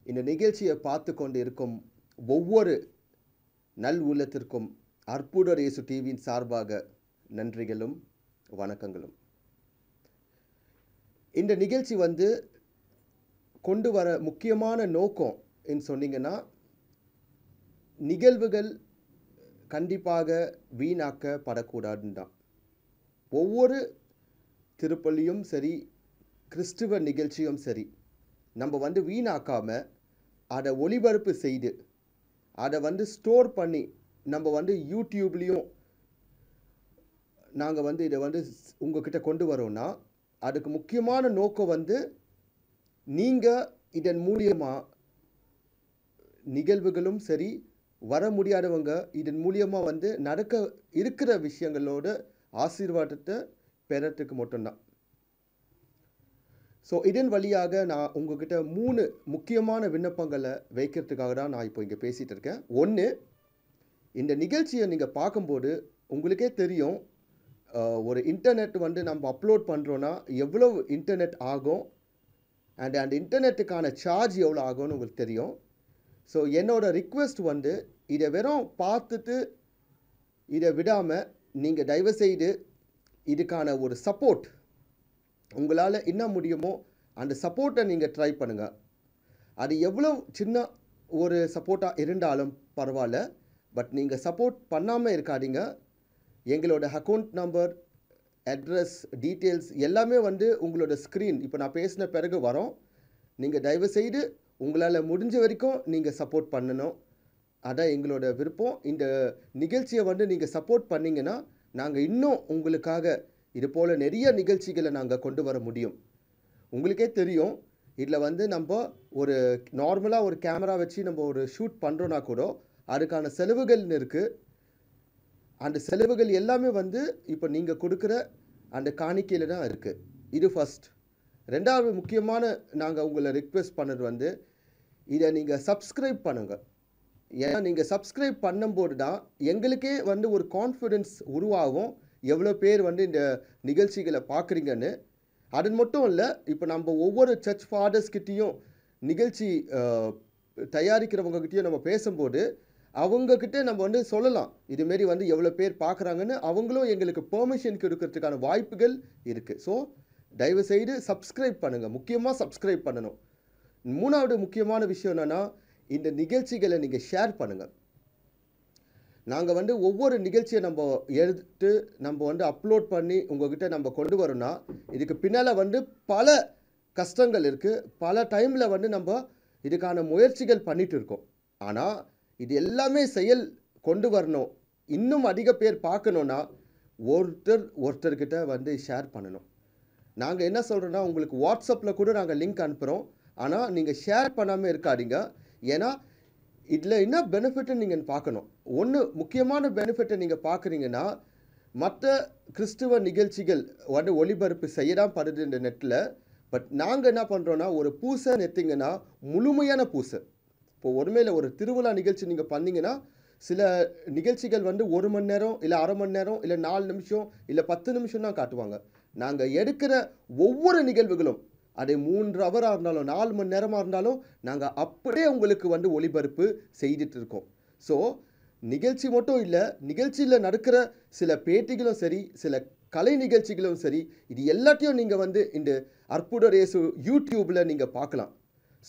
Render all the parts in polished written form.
இந்த நிகழ்ச்சியை பார்த்து கொண்டு இருக்கும் ஒவ்வொரு நல் உள்ளத்திற்கும் அற்புதர் இயேசு டிவியின் சார்பாக நன்றிகளும் வணக்கங்களும். இந்த நிகழ்ச்சி கொண்டு வர முக்கியமான நோக்கம் என்று சொன்னீங்கன்னா, நிகழ்வுகள் கண்டிப்பாக வீணாக்கப்படக்கூடாதுன்னு தான். ஒவ்வொரு திருப்பலியும் சரி, கிறிஸ்துவ நிகழ்ச்சியும் சரி, நம்ம வீணாக்காம அதை ஒளிபரப்பு செய்து அதை ஸ்டோர் பண்ணி நம்ம யூடியூப்லேயும் நாங்கள் இதை உங்ககிட்ட கொண்டு வரோன்னா, அதுக்கு முக்கியமான நோக்கம் நீங்கள் இதன் மூலியமாக நிகழ்வுகளும் சரி, வர முடியாதவங்க இதன் மூலியமாக நடக்க இருக்கிற விஷயங்களோட ஆசீர்வாதத்தை பெறத்துக்கு மட்டும்தான். ஸோ இதன் வழியாக நான் உங்ககிட்ட 3 முக்கியமான விண்ணப்பங்களை வைக்கிறதுக்காக தான் நான் இப்போ இங்கே பேசிகிட்டு இருக்கேன். ஒன்று, இந்த நிகழ்ச்சியை நீங்கள் பார்க்கும்போது உங்களுக்கே தெரியும், ஒரு இன்டர்நெட் நம்ம அப்லோட் பண்ணுறோன்னா எவ்வளோ இன்டர்நெட் ஆகும், அந்த இன்டர்நெட்டுக்கான சார்ஜ் எவ்வளோ ஆகும்னு உங்களுக்கு தெரியும். ஸோ என்னோட ரிக்வெஸ்ட் இதை வெறும் பார்த்துட்டு இதை விடாமல் நீங்கள் தயவுசெய்து இதுக்கான ஒரு சப்போர்ட் உங்களால் என்ன முடியுமோ அந்த சப்போர்ட்டை நீங்கள் ட்ரை பண்ணுங்கள். அது எவ்வளோ சின்ன ஒரு சப்போர்ட்டாக இருந்தாலும் பரவாயில்ல, பட் நீங்கள் சப்போர்ட் பண்ணாமல் இருக்காதீங்க. எங்களோட அக்கௌண்ட் நம்பர், அட்ரஸ், டீட்டெயில்ஸ் எல்லாமே உங்களோட ஸ்க்ரீன் இப்போ நான் பேசின பிறகு வரோம். நீங்கள் தயவுசெய்து உங்களால் முடிஞ்ச வரைக்கும் நீங்கள் சப்போர்ட் பண்ணணும். அதான் எங்களோட விருப்பம். இந்த நிகழ்ச்சியை நீங்கள் சப்போர்ட் பண்ணிங்கன்னா நாங்கள் இன்னும் உங்களுக்காக இது போல் நிறைய நிகழ்ச்சிகளை நாங்கள் கொண்டு வர முடியும். உங்களுக்கே தெரியும், இதில் நம்ம ஒரு நார்மலாக ஒரு கேமரா வச்சு நம்ம ஒரு ஷூட் பண்ணுறோன்னா கூட அதுக்கான செலவுகள்னு இருக்குது. அந்த செலவுகள் எல்லாமே இப்போ நீங்கள் கொடுக்குற அந்த காணிக்கையில் தான் இருக்குது. இது ஃபஸ்ட். ரெண்டாவது முக்கியமான நாங்கள் உங்களை ரிக்வெஸ்ட் பண்ணது இதை நீங்கள் சப்ஸ்கிரைப் பண்ணுங்கள். ஏன்னா நீங்கள் சப்ஸ்கிரைப் பண்ணும்போது தான் எங்களுக்கே ஒரு கான்ஃபிடென்ஸ் உருவாகும், எவ்வளோ பேர் இந்த நிகழ்ச்சிகளை பார்க்குறீங்கன்னு. அது மட்டும் இல்லை, இப்போ நம்ம ஒவ்வொரு சர்ச் ஃபாதர்ஸ்கிட்டையும் நிகழ்ச்சி தயாரிக்கிறவங்ககிட்டையும் நம்ம பேசும்போது அவங்கக்கிட்ட நம்ம சொல்லலாம், இதுமாரி எவ்வளோ பேர் பார்க்குறாங்கன்னு. அவங்களும் எங்களுக்கு பெர்மிஷன் கொடுக்கறதுக்கான வாய்ப்புகள் இருக்குது. ஸோ தயவுசெய்து சப்ஸ்கிரைப் பண்ணுங்கள். முக்கியமாக சப்ஸ்கிரைப் பண்ணணும். மூணாவது முக்கியமான விஷயம் என்னென்னா, இந்த நிகழ்ச்சிகளை நீங்கள் ஷேர் பண்ணுங்கள். நாங்கள் ஒவ்வொரு நிகழ்ச்சியை நம்ம எடுத்து நம்ம அப்லோட் பண்ணி உங்கள்கிட்ட நம்ம கொண்டு வரோன்னா, இதுக்கு பின்னால் பல கஷ்டங்கள் இருக்குது. பல டைமில் நம்ம இதுக்கான முயற்சிகள் பண்ணிகிட்டு இருக்கோம். ஆனால் இது எல்லாமே கொண்டு வரணும், இன்னும் அதிக பேர் பார்க்கணுன்னா ஒருத்தர்கிட்ட ஷேர் பண்ணணும். நாங்கள் என்ன சொல்கிறோன்னா, உங்களுக்கு வாட்ஸ்அப்பில் கூட நாங்கள் லிங்க் அனுப்புகிறோம். ஆனால் நீங்கள் ஷேர் பண்ணாமல் இருக்காதீங்க. ஏன்னா இதில் என்ன பெனிஃபிட்னு நீங்கள் பார்க்கணும். ஒன்று முக்கியமான பெனிஃபிட்டை நீங்கள் பார்க்குறீங்கன்னா, மற்ற கிறிஸ்துவ நிகழ்ச்சிகள் ஒளிபரப்பு செய்யதான் படுது இந்த நெட்டில். பட் நாங்கள் என்ன பண்ணுறோன்னா, ஒரு பூசை எடுத்திங்கன்னா முழுமையான பூசை. இப்போது ஒருமையில் ஒரு திருவிழா நிகழ்ச்சி நீங்கள் பண்ணிங்கன்னா, சில நிகழ்ச்சிகள் 1 மணி நேரம் இல்லை அரை மணி நேரம் இல்லை 4 நிமிஷம் இல்லை 10 நிமிஷம் தான் காட்டுவாங்க. நாங்கள் எடுக்கிற ஒவ்வொரு நிகழ்வுகளும், அது 3 ஹவராக இருந்தாலும் 4 மணி நேரமாக இருந்தாலும் நாங்கள் அப்படியே உங்களுக்கு ஒளிபரப்பு செய்துட்டு இருக்கோம். ஸோ நிகழ்ச்சி மட்டும் இல்லை, நிகழ்ச்சியில் நடக்கிற சில பேட்டிகளும் சரி, சில கலை நிகழ்ச்சிகளும் சரி, இது எல்லாத்தையும் நீங்கள் இந்த அற்புதர் இயேசு யூடியூப்பில் நீங்கள் பார்க்கலாம்.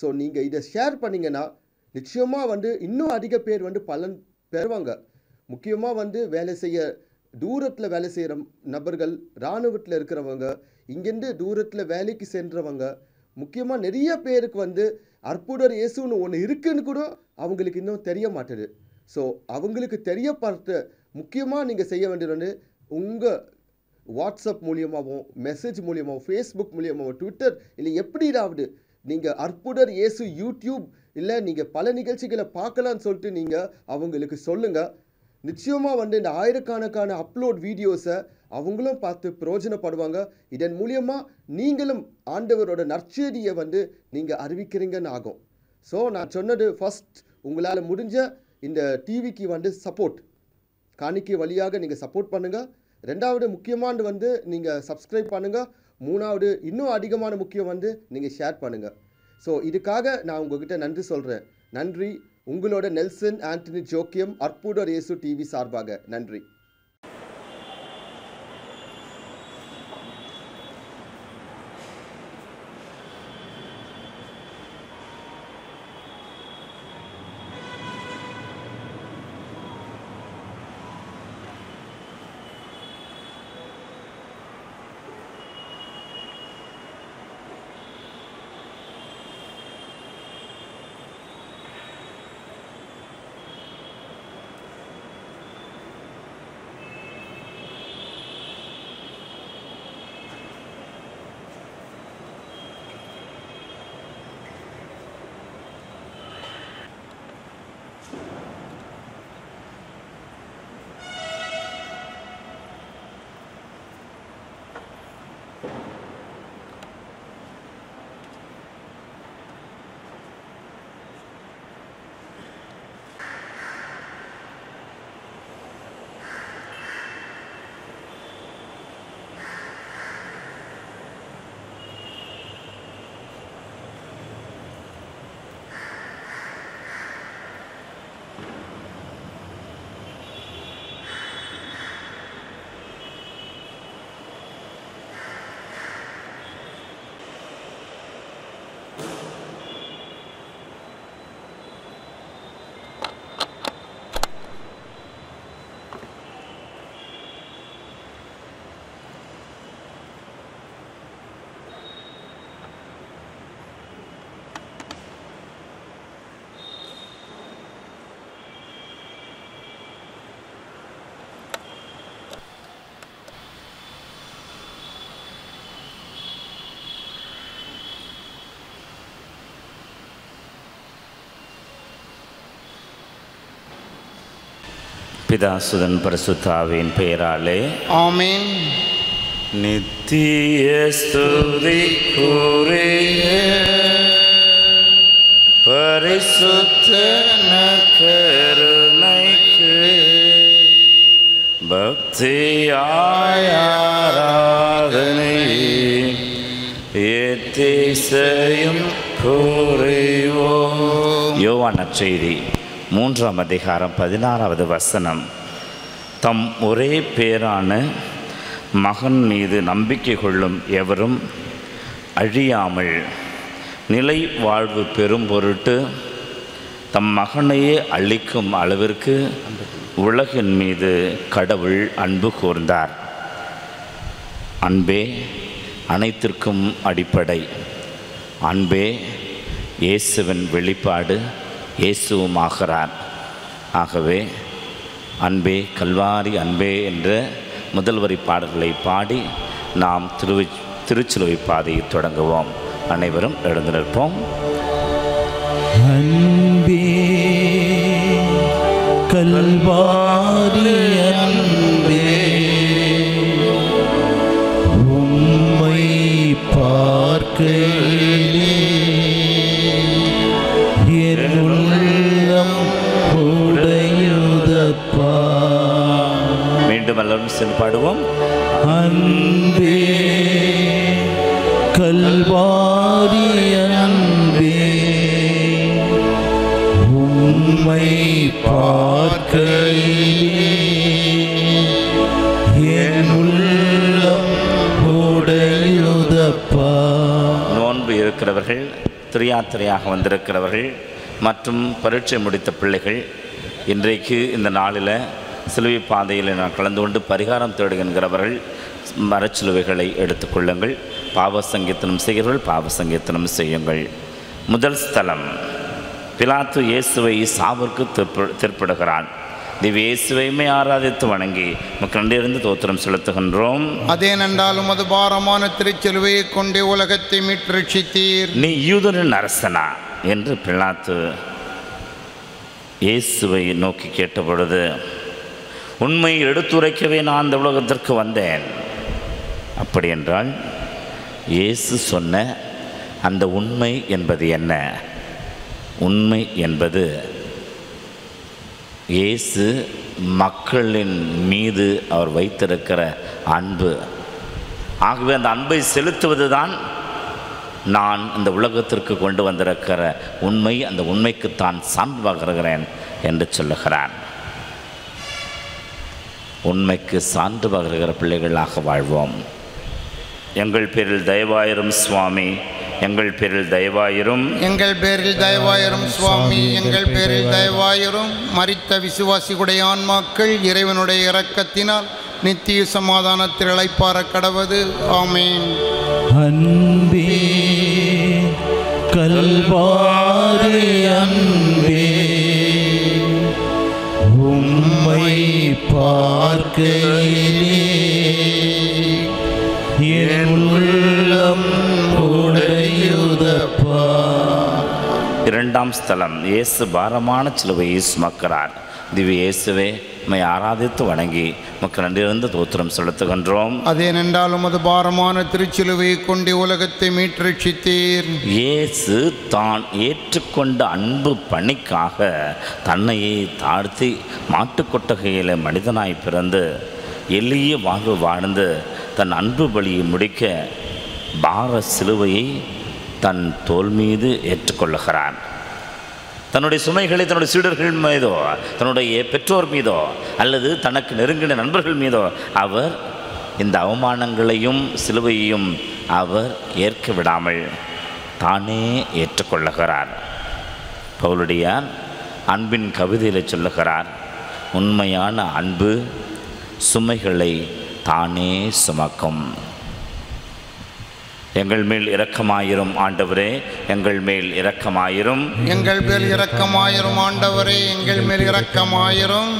ஸோ நீங்கள் இதை ஷேர் பண்ணிங்கன்னா நிச்சயமாக இன்னும் அதிக பேர் பலன் பெறுவாங்க. முக்கியமாக வேலை செய்ய தூரத்தில் வேலை செய்கிற நபர்கள், இராணுவத்தில் இருக்கிறவங்க, இங்கேருந்து தூரத்தில் வேலைக்கு சென்றவங்க, முக்கியமாக நிறைய பேருக்கு அற்புதர் இயேசுன்னு ஒன்று இருக்குன்னு கூட அவங்களுக்கு இன்னும் தெரிய மாட்டுது. ஸோ அவங்களுக்கு தெரியப்படுத்த முக்கியமாக நீங்கள் செய்ய வேண்டியது உங்கள் வாட்ஸ்அப் மூலியமாகவும், மெசேஜ் மூலியமாகவும், ஃபேஸ்புக் மூலியமாகவும், ட்விட்டர் இல்லை எப்படியாவது நீங்கள் அற்புதர் இயேசு யூடியூப் இல்லை நீங்கள் பல நிகழ்ச்சிகளை பார்க்கலான்னு சொல்லிட்டு நீங்கள் அவங்களுக்கு சொல்லுங்கள். நிச்சயமாக இந்த ஆயிரக்கணக்கான அப்லோட் வீடியோஸை அவங்களும் பார்த்து பிரயோஜனப்படுவாங்க. இதன் மூலியமாக நீங்களும் ஆண்டவரோட நற்செய்தியை நீங்கள் அறிவிக்கிறீங்கன்னு ஆகும். ஸோ நான் சொன்னது ஃபஸ்ட், உங்களால் முடிஞ்ச இந்த டிவிக்கு சப்போர்ட் காணிக்கை வழியாக நீங்கள் சப்போர்ட் பண்ணுங்கள். ரெண்டாவது முக்கியமான நீங்கள் சப்ஸ்கிரைப் பண்ணுங்கள். மூணாவது இன்னும் அதிகமான முக்கியம் நீங்கள் ஷேர் பண்ணுங்கள். ஸோ இதுக்காக நான் உங்ககிட்ட நன்றி சொல்கிறேன். நன்றி. உங்களோட நெல்சன் ஆண்டனி ஜோக்கியம், அற்புதர் இயேசு டிவி சார்பாக நன்றி. பிதாசுதன் பரிசுத்தாவின் பெயராலே ஆமென். நித்திய ஸ்துதிக்குரிய பரிசுத்த கருணைக்கு பக்தியாய் ஆராதனை எத்திசையும் புரிவோம். யோவான் நற்செய்தி 3ஆம் அதிகாரம் 16வது வசனம். தம் ஒரே பேரான மகன் மீது நம்பிக்கை கொள்ளும் எவரும் அழியாமல் நிலை வாழ்வு பெறும் பொருட்டு தம் மகனையே அளிக்கும் அளவிற்கு உலகின் மீது கடவுள் அன்பு கூர்ந்தார். அன்பே அனைத்திற்கும் அடிப்படை. அன்பே இயேசுவின் வெளிப்பாடு, இயேசுவுமாகிறார். ஆகவே அன்பே கல்வாரி அன்பே என்ற முதல் வரி பாடல்களை பாடி நாம் திருச்சிலுவை பாதையை தொடங்குவோம். அனைவரும் எழுந்து நிற்போம். அன்பே கல்வாரி அன்பே உம்மை பார்க்கையிலே என் உள்ளம் உடையுதப்பா. மீண்டும் எல்லாரும் சென்று பாடுவோம். அன்பே கல்வாரி அன்பே உம்மை பார்க்கையிலே என் உள்ளம் உடையுதப்பா. நோன்பு இருக்கிறவர்கள், திரியாத்திரையாக வந்திருக்கிறவர்கள் மற்றும் பரீட்சை முடித்த பிள்ளைகள் இன்றைக்கு இந்த நாளில் சிலுவை பாதையில் நான் கலந்து கொண்டு பரிகாரம் தேடுகின்றவர்கள் மரச்சிலுவைகளை எடுத்துக்கொள்ளுங்கள். பாவ சங்கீர்த்தனம் செய்கிறவர்கள் பாவ சங்கீர்த்தனம் செய்யுங்கள். முதல் ஸ்தலம், பிலாத்து இயேசுவை சாவிற்கு திருப்பிடுகிறான். திவ்ய இயேசுவையுமே ஆராதித்து வணங்கி கண்டிருந்து தோத்திரம் செலுத்துகின்றோம். அதே நன்றாலும் அது பாரமான திருச்சிலுவையை கொண்டே உலகத்தை மீட்டரட்சித்தீர். நீ யூதரின் அரசனா என்று பிலாத்து இயேசுவை நோக்கி கேட்டபொழுது, உண்மை எடுத்துரைக்கவே நான் அந்த உலகத்திற்கு வந்தேன். அப்படி என்றால் இயேசு சொன்ன அந்த உண்மை என்பது என்ன? உண்மை என்பது இயேசு மக்களின் மீது அவர் வைத்திருக்கிற அன்பு. ஆகவே அந்த அன்பை செலுத்துவது தான் நான் இந்த உலகத்திற்கு கொண்டு வந்திருக்கிற உண்மை, அந்த உண்மைக்கு தான் சான்று பகர்கிறேன் என்று சொல்லுகிறான். உண்மைக்கு சான்று பகர்கிற பிள்ளைகளாக வாழ்வோம். எங்கள் பேரில் தயவாயிரும் சுவாமி, எங்கள் பேரில் தயவாயிரும், எங்கள் பேரில் தயவாயிரும் சுவாமி, எங்கள் பேரில் தயவாயிரும். மரித்த விசுவாசிகளுடைய ஆன்மாக்கள் இறைவனுடைய இரக்கத்தினால் நித்திய சமாதானத்தில் இளைப்பாற கடவது. ஆமென். அன்பே கல்வாரி அன்பே, உம்மை பார்க்கையிலே என் உள்ளம் உடையுதப்பா. இரண்டாம் ஸ்தலம், இயேசு பாரமான சிலுவையை சுமக்கிறார். திவ்ய இயேசுவே, உம்மை ஆராதித்து வணங்கி உமக்கு நன்றியிருந்து தோத்திரம் செலுத்துகின்றோம். அதேனென்றால் உமது பாரமான திருச்சிலுவையை கொண்டு உலகத்தை மீட்டெழுச்சித்தீர். இயேசு தான் ஏற்றுக்கொண்ட அன்பு பணிக்காக தன்னையே தாழ்த்தி மாட்டுக்கொட்டகையில் மனிதனாய் பிறந்து எளிய வாழ்வு வாழ்ந்து தன் அன்பு பலியை முடிக்க பார சிலுவையை தன் தோள் மீது ஏற்றுக்கொள்ளுகிறான். தன்னுடைய சுமைகளை தன்னுடைய சீடர்கள் மீதோ, தன்னுடைய பெற்றோர் மீதோ, அல்லது தனக்கு நெருங்கின நண்பர்கள் மீதோ அவர் இந்த அவமானங்களையும் சிலுவையையும் அவர் ஏற்க விடாமல் தானே ஏற்றுக்கொள்ளுகிறார். பவுலடியார் அன்பின் கவிதையில் சொல்லுகிறார், உண்மையான அன்பு சுமைகளை தானே சுமக்கும். எங்கள் மேல் இரக்கமாயிரும் ஆண்டவரே, எங்கள் மேல் இரக்கமாயிரும். எங்கள் மேல் இரக்கமாயிரும் ஆண்டவரே, எங்கள் மேல் இரக்கமாயிரும்.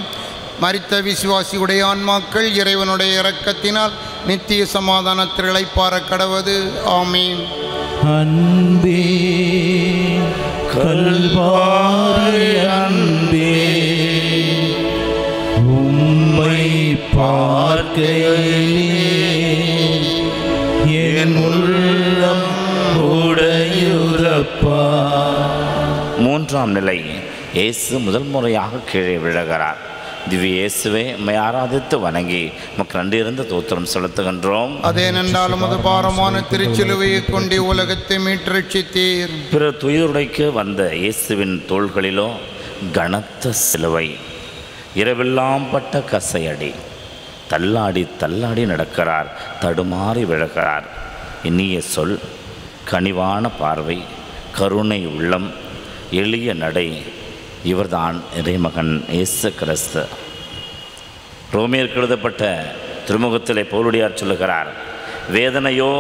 மரித்த விசுவாசியுடைய ஆன்மாக்கள் இறைவனுடைய இரக்கத்தினால் நித்திய சமாதானத்தில் இளைப்பாற கடவது. ஆமீன். அன்பே கல்வாரி அன்பே, உம்மை பார்க்கையிலே என் உள்ளம் உடையுதப்பா. மூன்றாம் நிலை, இயேசு முதல் முறையாக கீழே விழுகிறார். திவ்ய இயேசுவே, உம்மை ஆராதித்து வணங்கி உமக்கு நன்றியிருந்து தோத்திரம் செலுத்துகின்றோம். அதேனென்றால் உமது பாரமான திருச்சிலுவையை கொண்டு உலகத்தை மீட்டெழுச்சித்தீர். பிற துயருடைக்கு வந்த இயேசுவின் தோள்களிலோ கனத்த சிலுவை, இரவெல்லாம் பட்ட கசையடி, தள்ளாடி தள்ளாடி நடக்கிறார், தடுமாறி விழுகிறார். இனிய சொல், கனிவான பார்வை, கருணை உள்ளம், எளிய நடை, இவர்தான் இறைமகன் இயேசு கிறிஸ்து. ரோமியருக்கு எழுதப்பட்ட திருமுகத்திலே பவுலடியார் சொல்லுகிறார், வேதனையோ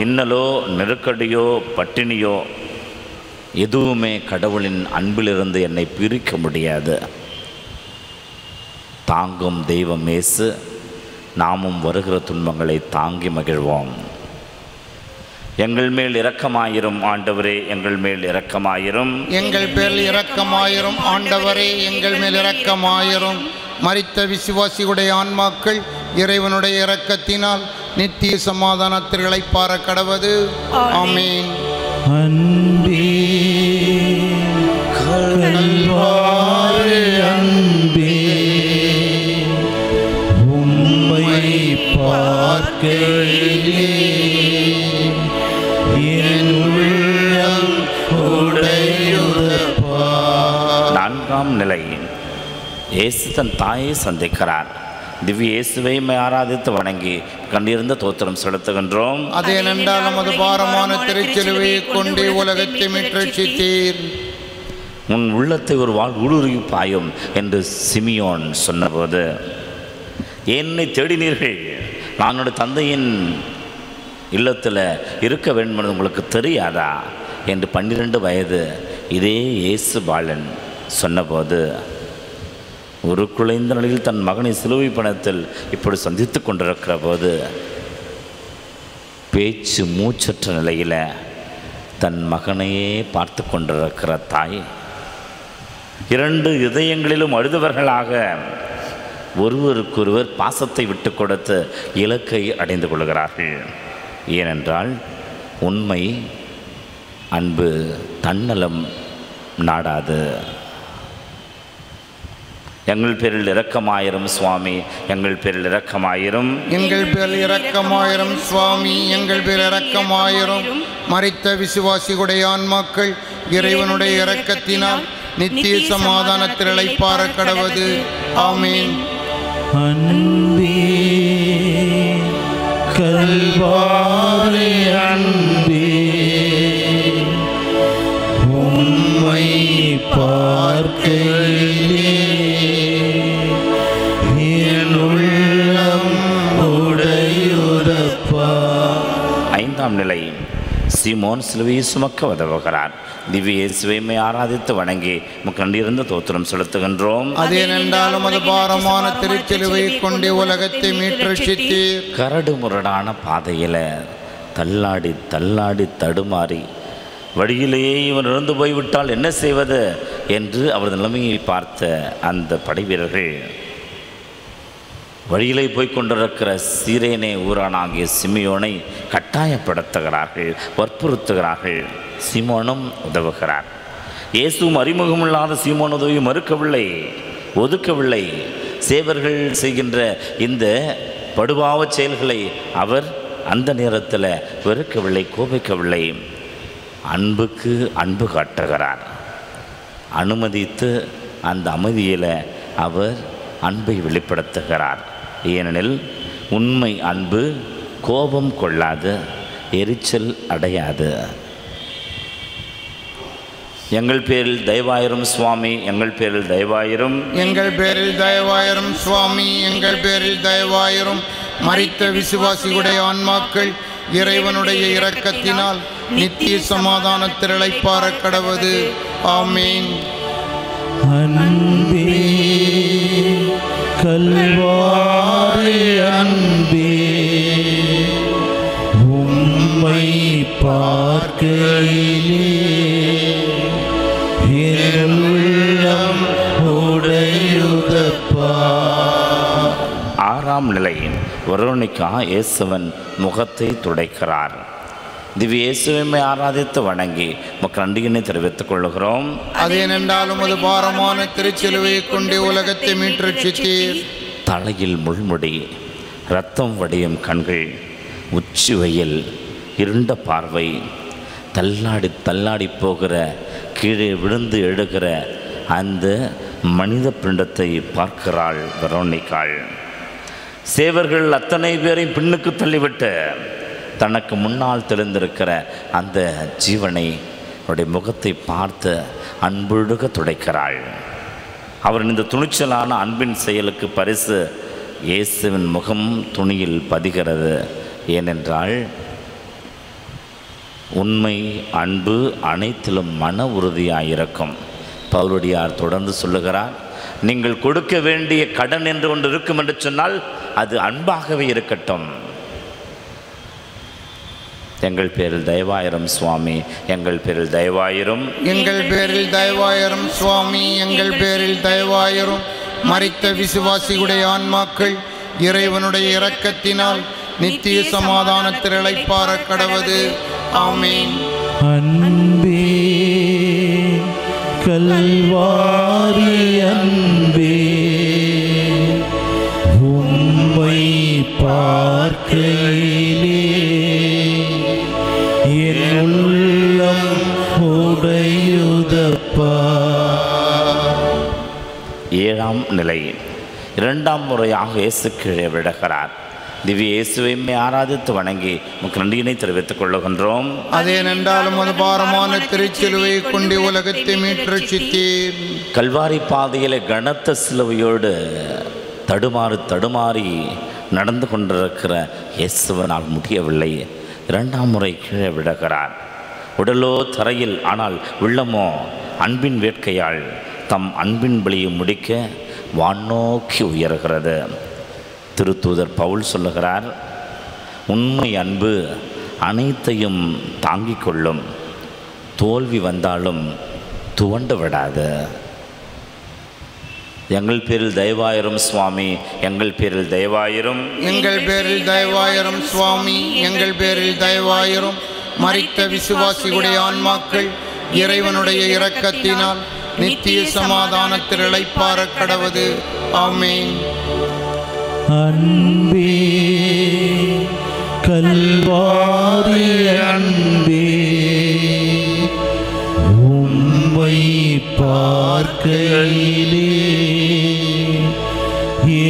இன்னலோ நெருக்கடியோ பட்டினியோ எதுவுமே கடவுளின் அன்பிலிருந்து என்னை பிரிக்க முடியாது. தாங்கும் தெய்வம் இயேசு, நாமும் வருகிற துன்பங்களை தாங்கி மகிழ்வோம். எங்கள் மேல் இரக்கமாயிரும் ஆண்டவரே, எங்கள் மேல் இரக்கமாயிரும். எங்கள் பேரில் இரக்கமாயிரும் ஆண்டவரே, எங்கள் மேல் இரக்கமாயிரும். மரித்த விசுவாசியுடைய ஆன்மாக்கள் இறைவனுடைய இரக்கத்தினால் நித்திய சமாதானத்தில் இளைப்பாற கடவது. ஆமீன். அன்பே கல்வாரி அன்பே, உம்மை பார்க்கையிலே என் உள்ளம் உடையுதப்பா. நான்காம் நிலை, இயேசு தன் தாயை சந்திக்கிறார். திவ்ய இயேசுவை ஆராதித்து வணங்கி கண்டிருந்த தோத்திரம் செலுத்துகின்றோம். அதேனென்றால் நமது பாரமான திருச்சிலுவையை கொண்டு உலகத்தை மீட்டெழுச்சித்தீர். உன் உள்ளத்தை ஒரு வாழ் ஊடுருவி பாயும் என்று சிமியோன் சொன்னபோது, என்னை தேடினீர்கள், நான் என்னுடைய தந்தையின் இல்லத்தில் இருக்க வேண்டும் என்று உங்களுக்கு தெரியாதா என்று 12 வயது இதே இயேசு பாலன் சொன்னபோது, ஒரு குலைந்த நிலையில் தன் மகனை சிலுவை பணத்தில் இப்படி சந்தித்து கொண்டிருக்கிற போது, பேச்சு மூச்சற்ற நிலையில் தன் மகனையே பார்த்து கொண்டிருக்கிற தாய், 2 இதயங்களிலும் அழுதவர்களாக ஒருவருக்கொருவர் பாசத்தை விட்டு கொடுத்து இலக்கை அடைந்து கொள்கிறார்கள். ஏனென்றால் உண்மை அன்பு தன்னலம் நாடாது. எங்கள் பேரில் இரக்கமாயிரும் சுவாமி, எங்கள் பேரில் இரக்கமாயிரும். எங்கள் பேரில் இரக்கமாயிரும் சுவாமி, எங்கள் பேரில் இரக்கமாயிரும். மரித்த விசுவாசிகளுடைய ஆன்மாக்கள் இறைவனுடைய இரக்கத்தினால் நித்திய சமாதானத்தில் இளைப்பாற கடவது. ஆமீன். அன்பே கல்வாரி அன்பே, உம்மை பார்க்கையிலே என் உள்ளம் உடையுதப்பா. ஐந்தாம் நிலை. சீமோன் சிலுவையை சுமக்க உதவுகிறார். திவ்ய இயேசுவை ஆராதித்து வணங்கி முக்கண்டிருந்த தோத்திரம் செலுத்துகின்றோம். அதேனென்றாலும் அது பாரமான திருச்சிலுவையை கொண்டு உலகத்தை மீட்டெழுத்தீர். கரடு முரடான பாதையில் தள்ளாடி தள்ளாடி தடுமாறி வழியிலேயே இவன் இறந்து போய்விட்டால் என்ன செய்வது என்று அவரது நிலைமையை பார்த்த அந்த படைவீரர்கள் வழியிலே போய்கொண்டிருக்கிற சீரேனே ஊரானாகிய சிமியோனை கட்டாயப்படுத்துகிறார்கள், வற்புறுத்துகிறார்கள். சீமோனும் உதவுகிறார். இயேசுவும் அறிமுகமில்லாத சீமோன் உதவி மறுக்கவில்லை, ஒதுக்கவில்லை. சேவர்கள் செய்கின்ற இந்த படுபாவ செயல்களை அவர் அந்த நேரத்தில் வெறுக்கவில்லை, கோபிக்கவில்லை. அன்புக்கு அன்பு காட்டுகிறார். அனுமதித்து அந்த அமைதியில் அவர் அன்பை வெளிப்படுத்துகிறார். ஏனெனில் உண்மை அன்பு கோபம் கொள்ளாது, எரிச்சல் அடையாது. எங்கள் பேரில் தயவாயிரும் சுவாமி, எங்கள் பேரில் தயவாயிரும். எங்கள் பேரில் தயவாயிரும் சுவாமி, எங்கள் பேரில் தயவாயிரும். மரித்த விசுவாசிகளுடைய ஆன்மாக்கள் இறைவனுடைய இரக்கத்தினால் நித்திய சமாதானத்தில் இளைப்பாற கடவது. ஆமீன். அன்பே கல்வாரி அன்பே, உம்மை பார்க்கையிலே என் உள்ளம் உடையுதப்பா. ஆறாம் நிலை. வெரோனிகா இயேசுவன் முகத்தை துடைக்கிறார். திவ்ய இயேசுவை ஆராதித்து வணங்கி நன்றியினை தெரிவித்துக் கொள்கிறோம். அதேனென்றாலும் அது பாரமான திருச்சிலுவையை கொண்டு உலகத்தை மீட்டெழுத்தீர். தலையில் முள்முடி, இரத்தம் வடியும் கண்கள், உச்சி வெயில், இருண்ட பார்வை, தள்ளாடி தள்ளாடி போகிற, கீழே விழுந்து எழுகிற அந்த மனித பிண்டத்தை பார்க்கிறாள் வெரோனிகாள். சேவர்கள் அத்தனை பேரை பின்னுக்கு தள்ளிவிட்டு தனக்கு முன்னால் தெரிந்திருக்கிற அந்த ஜீவனை அவருடைய முகத்தை பார்த்து அன்பொழுக துடைக்கிறாள். அவரின் இந்த துணிச்சலான அன்பின் செயலுக்கு பரிசு இயேசுவின் முகம் துணியில் பதிகிறது. ஏனென்றால் உண்மை அன்பு அனைத்திலும் மன உறுதியாயிருக்கும். பவுலடியார் தொடர்ந்து சொல்லுகிறார், நீங்கள் கொடுக்க வேண்டிய கடன் என்று ஒன்று இருக்கும் என்று சொன்னால் அது அன்பாகவே இருக்கட்டும். எங்கள் பேரில் தயவாயிரும் சுவாமி, எங்கள் பேரில் தயவாயிரும். எங்கள் பேரில் தயவாயிரும் சுவாமி, எங்கள் பேரில் தயவாயிரும். மரித்த விசுவாசிகளுடைய ஆன்மாக்கள் இறைவனுடைய இரக்கத்தினால் நித்திய சமாதானத்தில் இளைப்பாற கடவது. ஆமீன். அன்பே கல்வாரி அன்பே, உம்மை பார்க்கையிலே என் உள்ளம் உடையுதப்பா. ஏழாம் நிலை. இரண்டாம் முறையாக இயேசு கீழே விடுகிறார். திவ்ய இயேசுவை ஆராதித்து வணங்கி நன்றியினை தெரிவித்துக் கொள்ளுகின்றோம். அதேனென்றாலும் அது பாரமான திருச்சிலுவையை கொண்டு உலகத்தை மீட்டெழுத்தீர். கல்வாரி பாதையிலே கனத்த சிலுவையோடு தடுமாறி நடந்து கொண்டிருக்கிற இயேசுவனால் முடியவில்லை. இரண்டாம் முறை கீழே விடுகிறார். உடலோ தரையில், ஆனால் உள்ளமோ அன்பின் வேட்கையால் தம் அன்பின் பலியை முடிக்க வானோக்கி உயர்கிறது. திருத்தூதர் பவுல் சொல்லுகிறார், உண்மை அன்பு அனைத்தையும் தாங்கிக் கொள்ளும், தோல்வி வந்தாலும் துவண்டு விடாது. எங்கள் பேரில் தயவாயிரும் சுவாமி, எங்கள் பேரில் தயவாயிரும். எங்கள் பேரில் தயவாயிரும் சுவாமி, எங்கள் பேரில் தயவாயிரும். மரித்த விசுவாசிகளுடைய ஆன்மாக்கள் இறைவனுடைய இரக்கத்தினால் நித்திய சமாதானத்தில் இளைப்பாற கடவது. ஆமென். அன்பே கல்வாரி அன்பே, உம்மை பார்க்கையிலே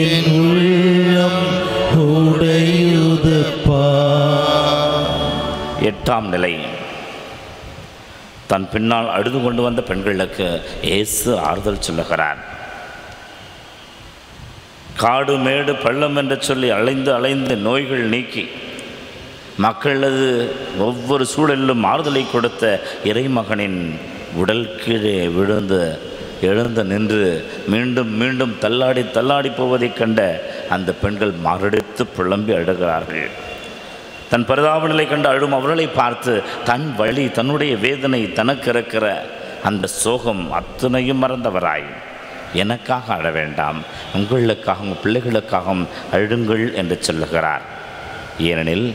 என் உள்ளம் உடையுதப்பா. எட்டாம் நிலை. தன் பின்னால் அழுது கொண்டு வந்த பெண்களுக்கு இயேசு ஆறுதல் சொல்லுகிறார். காடு மேடு பள்ளம் என்று சொல்லி அலைந்து அலைந்து நோய்கள் நீக்கி மக்களது ஒவ்வொரு சூழலிலும் ஆறுதலை கொடுத்த இறைமகனின் உடல் கீழே விழுந்து எழுந்து நின்று மீண்டும் மீண்டும் தள்ளாடி தள்ளாடி போவதைக் கண்ட அந்த பெண்கள் மாரடித்து புலம்பி அழுகிறார்கள். தன் பரிதாப நிலை கண்டு அழும் அவர்களை பார்த்து தன் வழி, தன்னுடைய வேதனை, தனக்கு இருக்கிற அந்த சோகம் அத்தனையும் மறந்தவராய், எனக்காக அழ வேண்டாம், உங்களுக்காகவும் உங்கள் பிள்ளைகளுக்காகவும் அழுங்கள் என்று சொல்லுகிறார். ஏனெனில்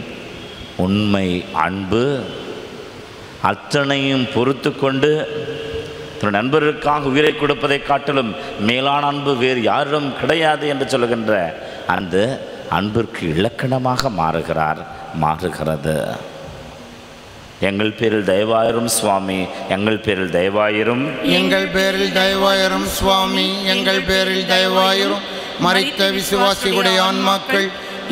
உண்மை அன்பு அத்தனையும் பொறுத்து கொண்டு தன் நண்பர்களுக்காக உயிரை கொடுப்பதை காட்டிலும் மேலான அன்பு வேறு யாரும் கிடையாது என்று சொல்லுகின்ற அந்த அன்பிற்கு இலக்கணமாக மாறுகிறது. எங்கள் பேரில் தயவாயிரும் சுவாமி, எங்கள் பேரில் தயவாயிரும், எங்கள் பேரில் தயவாயிரும் சுவாமி, எங்கள் பேரில் தயவாயிரும். மரித்த விசுவாசிகளுடைய ஆன்மாக்கள்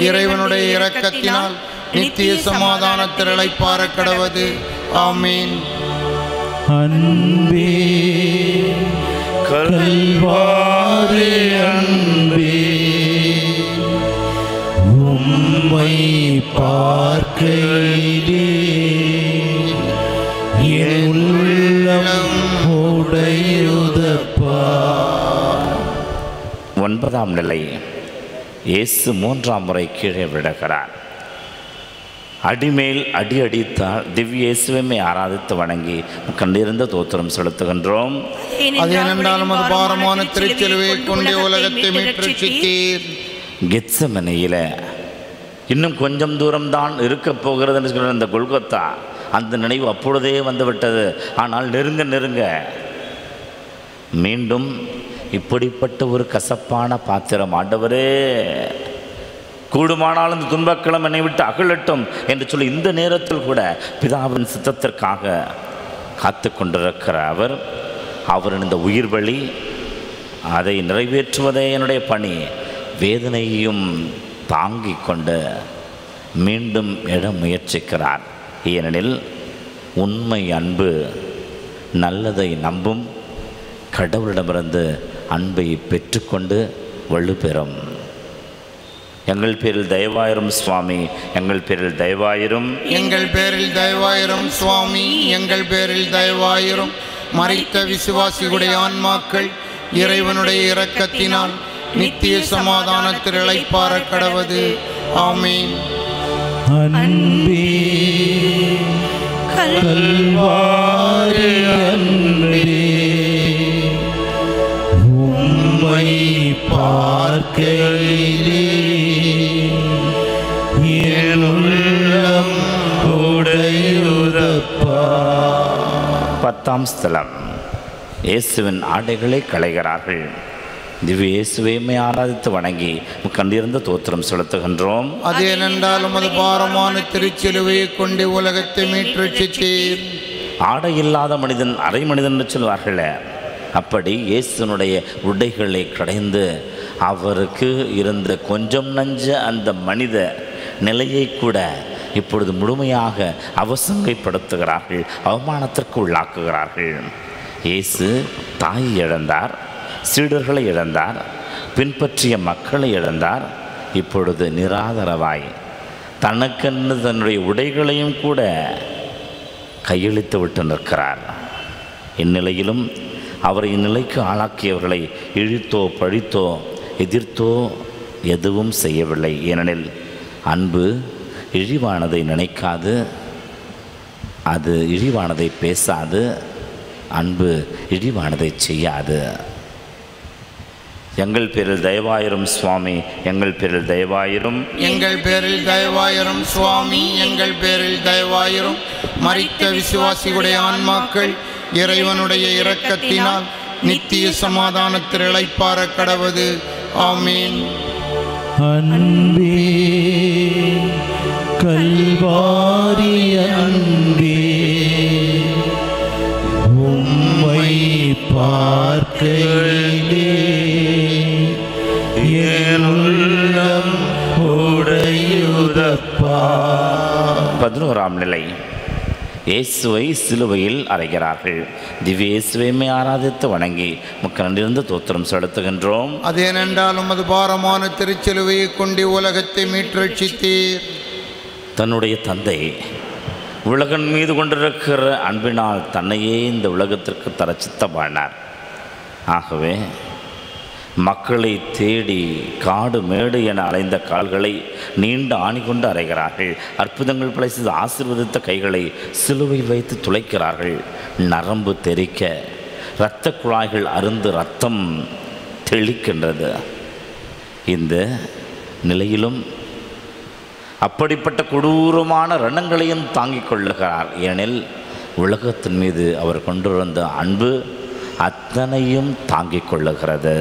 இறைவனுடைய இரக்கத்தினால் நித்திய சமாதானத்தில் இளைப்பாற கடவது. ஆமீன். அன்பே கல்வாரி அன்பே, உம்மை பார்க்கையிலே என் உள்ளம் உடையுதப்பா. ஒன்பதாம் நிலை. இயேசு மூன்றாம் முறை கீழே விடுகிறார். அடிமேல் அடி அடித்தால் திவ்ய இயேசுவை ஆராதித்து வணங்கி கண்டிருந்த தோத்திரம் செலுத்துகின்றோம். அது ஏனென்றாலும் அது பாரமான திருச்சிலுவை கொண்டே உலகத்தை மீட்டெடுத்தீர். கெத்செமனேயிலே இன்னும் கொஞ்சம் தூரம்தான் இருக்க போகிறது என்று சொல்கிற இந்த கொல்கத்தா, அந்த நினைவு அப்பொழுதே வந்துவிட்டது. ஆனால் நெருங்க மீண்டும் இப்படிப்பட்ட ஒரு கசப்பான பாத்திரம், ஆண்டவரே கூடுமானால் இந்த துன்பக்கிழமை என்னை விட்டு அகலட்டும் என்று சொல்லி இந்த நேரத்தில் கூட பிதாவின் சித்தத்திற்காக காத்து கொண்டிருக்கிற அவரின் இந்த உயிர் பலி, அதை நிறைவேற்றுவதே என்னுடைய பணி, வேதனையையும் தாங்கி கொண்டு மீண்டும் எழ முயற்சிக்கிறார். ஏனெனில் உண்மை அன்பு நல்லதை நம்பும், கடவுளிடமிருந்து அன்பை பெற்றுக்கொண்டு வலுப்பெறும். எங்கள் பேரில் தயவாயிரும் சுவாமி, எங்கள் பேரில் தயவாயிரும், எங்கள் பேரில் தயவாயிரும் சுவாமி, எங்கள் பேரில் தயவாயிரும். மரித்த விசுவாசிகளுடைய ஆன்மாக்கள் இறைவனுடைய இரக்கத்தினால் நித்திய சமாதானத்தில் இளைப்பாற கடவது. ஆமீன். அன்பே கல்வாரி அன்பே, உம்மை பார்க்கையிலே என் உள்ளம் உடையுதப்பா. பத்தாம் ஸ்தலம். இயேசுவின் ஆடைகளை களைகிறார்கள். திவ்ய இயேசுவையுமே ஆராதித்து வணங்கி கண்டிருந்த தோத்திரம் செலுத்துகின்றோம். அது ஏனென்றாலும் அது பாரமான திருச்சிலுவையை கொண்டு உலகத்தை மீட்டெடுத்தீர். ஆடை இல்லாத மனிதன் அரை மனிதன் என்று சொல்வார்களே, அப்படி இயேசுனுடைய உடைகளை கடைந்து அவருக்கு இருந்த கொஞ்சம் நஞ்ச அந்த மனித நிலையை கூட இப்பொழுது முழுமையாக அவசங்கைப்படுத்துகிறார்கள், அவமானத்திற்கு உள்ளாக்குகிறார்கள். இயேசு தாயை இழந்தார், சீடர்களை இழந்தார், பின்பற்றிய மக்களை இழந்தார். இப்பொழுது நிராதரவாய் தனக்கென்று தன்னுடைய உடைகளையும் கூட கையளித்து விட்டு நிற்கிறார். இந்நிலையிலும் அவரை இந்நிலைக்கு ஆளாக்கியவர்களை இழித்தோ பழித்தோ எதிர்த்தோ எதுவும் செய்யவில்லை. ஏனெனில் அன்பு இழிவானதை நினைக்காது, அது இழிவானதை பேசாது, அன்பு இழிவானதை செய்யாது. எங்கள் பேரில் தயவாயிரும் சுவாமி, எங்கள் பேரில் தயவாயிரும், எங்கள் பேரில் தயவாயிரும் சுவாமி, எங்கள் பேரில் தயவாயிரும். மரித்த விசுவாசிகளுடைய ஆன்மாக்கள் இறைவனுடைய இரக்கத்தினால் நித்திய சமாதானத்தில் இளைப்பாற கடவது. ஆமீன். அன்பே கல்வாரி அன்பே, உம்மை பார்க்கையிலே என் உள்ளம் உடையுதப்பா. 11ஆம் நிலை. இயேசுவை சிலுவையில் அறைகிறார்கள். திவ்ய இயேசுவையுமே ஆராதித்து வணங்கி முக்கனிலிருந்து தோத்திரம் செலுத்துகின்றோம். அதேனென்றால் உமது பாரமான திருச்சிலுவையை கொண்டு உலகத்தை மீட்டரட்சித்தீர். தன்னுடைய தந்தை உலகன் மீது கொண்டிருக்கிற அன்பினால் தன்னையே இந்த உலகத்திற்கு தர சித்தமானார். ஆகவே மக்களை தேடி காடு மேடு என அலைந்த கால்களை நீண்ட ஆணி கொண்டு அறைகிறார்கள். அற்புதங்கள் பல செய்து ஆசீர்வதித்த கைகளை சிலுவையில் வைத்து துளைக்கிறார்கள். நரம்பு தெறிக்க இரத்த குழாய்கள் அருந்து இரத்தம் தெளிக்கின்றது. இந்த நிலையிலும் அப்படிப்பட்ட கொடூரமான ரணங்களையும் தாங்கிக் கொள்ளுகிறார். ஏனெனில் உலகத்தின் மீது அவர் கொண்டிருந்த அன்பு அத்தனையும் தாங்கிக் கொள்ளுகிறது.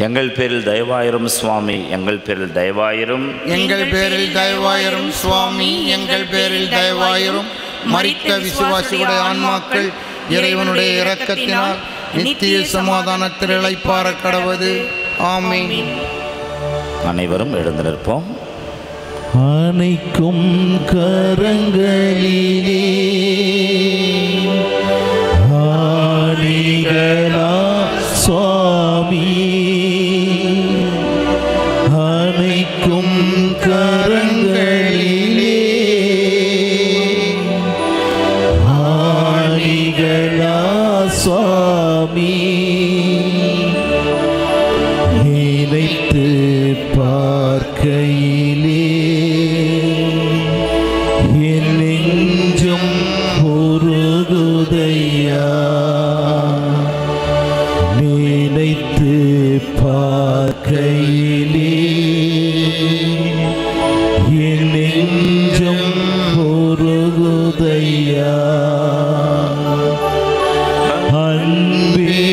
எங்கள் பேரில் தயவாயிரும் சுவாமி, எங்கள் பேரில் தயவாயிரும், எங்கள் பேரில் தயவாயிரும் சுவாமி, எங்கள் பேரில் தயவாயிரும். மரித்த விசுவாசிகளுடைய ஆன்மாக்கள் இறைவனுடைய இரக்கத்தினால் நித்திய சமாதானத்தில் இளைப்பாற கடவது. ஆமீன். அனைவரும் எழுந்து நிற்போம். அணைக்கும் கரங்களிலே ஆணிகளா சுவாமி, அணைக்கும் கரங்களிலே ஆணிகளா சுவாமி, நினைத்து பார்க்கையிலே என் நெஞ்சம் உருகுதையா, நினைத்து பார்க்கையிலே என் நெஞ்சம் உருகுதையா. அன்பே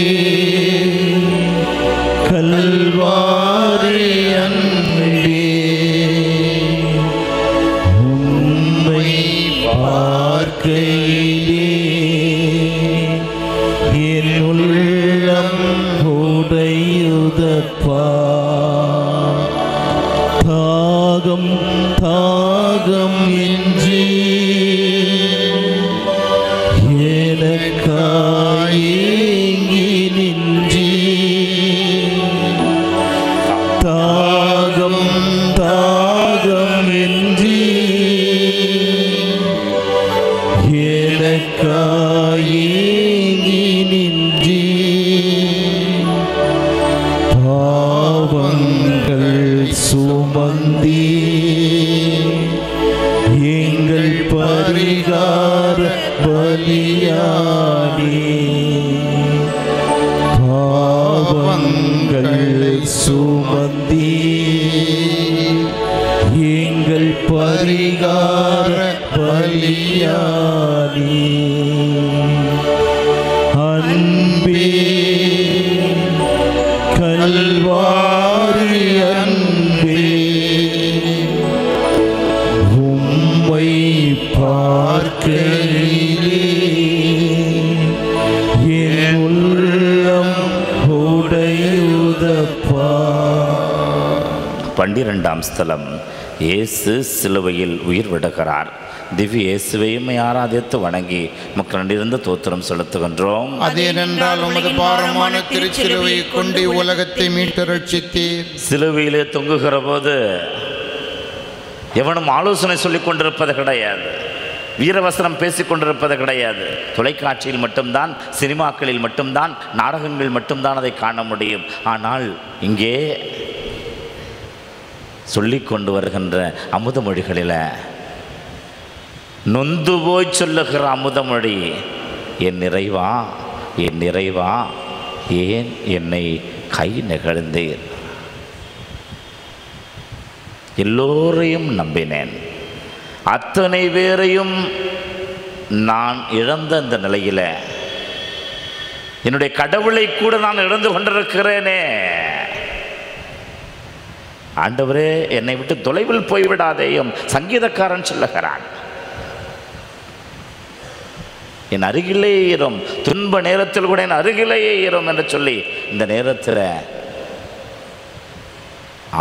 கல்வாரி அன்பே, உம்மை பார்க்கையிலே என் உள்ளம் உடையுதப்பா. தாகம் தாகம் என்று எனக்காயேங்கி நின்றி, தாகம் தாகம் என்று எனக்காயேங்கி நின்றி, பாவங்கள் சுமந்தி எங்கள் பரிகார பலியானே. பாவங்கள் சுமந்தி எங்கள் பரிகார பலியானே. அன்பே கல்வாரி அன்பே, உம்மை பார்க்கையிலே என் உள்ளம் உடையுதப்பா. 12ஆம் ஸ்தலம். இயேசு சிலுவையில் உயிர் விடுகிறார். திவ்ய இயேசுவையும் ஆராதித்து வணங்கி மக்களிலிருந்து தோத்திரம் செலுத்துகின்றோம். அதேனென்றால் உமது பாரமான திருச்சிலுவையை கொண்டு உலகத்தை மீட்டு ரட்சித்தீர். சிலுவையிலே தொங்குகிற போது எவனும் ஆலோசனை சொல்லிக் கொண்டிருப்பது கிடையாது, வீரவசனம் பேசிக் கொண்டிருப்பது கிடையாது. தொலைக்காட்சியில் மட்டும்தான், சினிமாக்களில் மட்டும்தான், நாடகங்கள் மட்டும்தான் அதை காண முடியும். ஆனால் இங்கே சொல்லிக் கொண்டு வருகின்ற அமுத மொழிகளில் நொந்து போய் சொல்லுகிற அமுதமொழி, என் நிறைவா என் நிறைவா ஏன் என்னை கை நெகிழ்ந்தீர். எல்லோரையும் நம்பினேன், அத்தனை பேரையும் நான் இழந்த இந்த நிலையில் என்னுடைய கடவுளை கூட நான் இழந்து கொண்டிருக்கிறேனே. ஆண்டவரே, என்னை விட்டு தொலைவில் போய்விடாதேயும் சங்கீதக்காரன் சொல்லுகிறான். என் அருகிலே இரும், துன்ப நேரத்தில் கூட என் அருகிலேயே இரும் என்று சொல்லி இந்த நேரத்தில்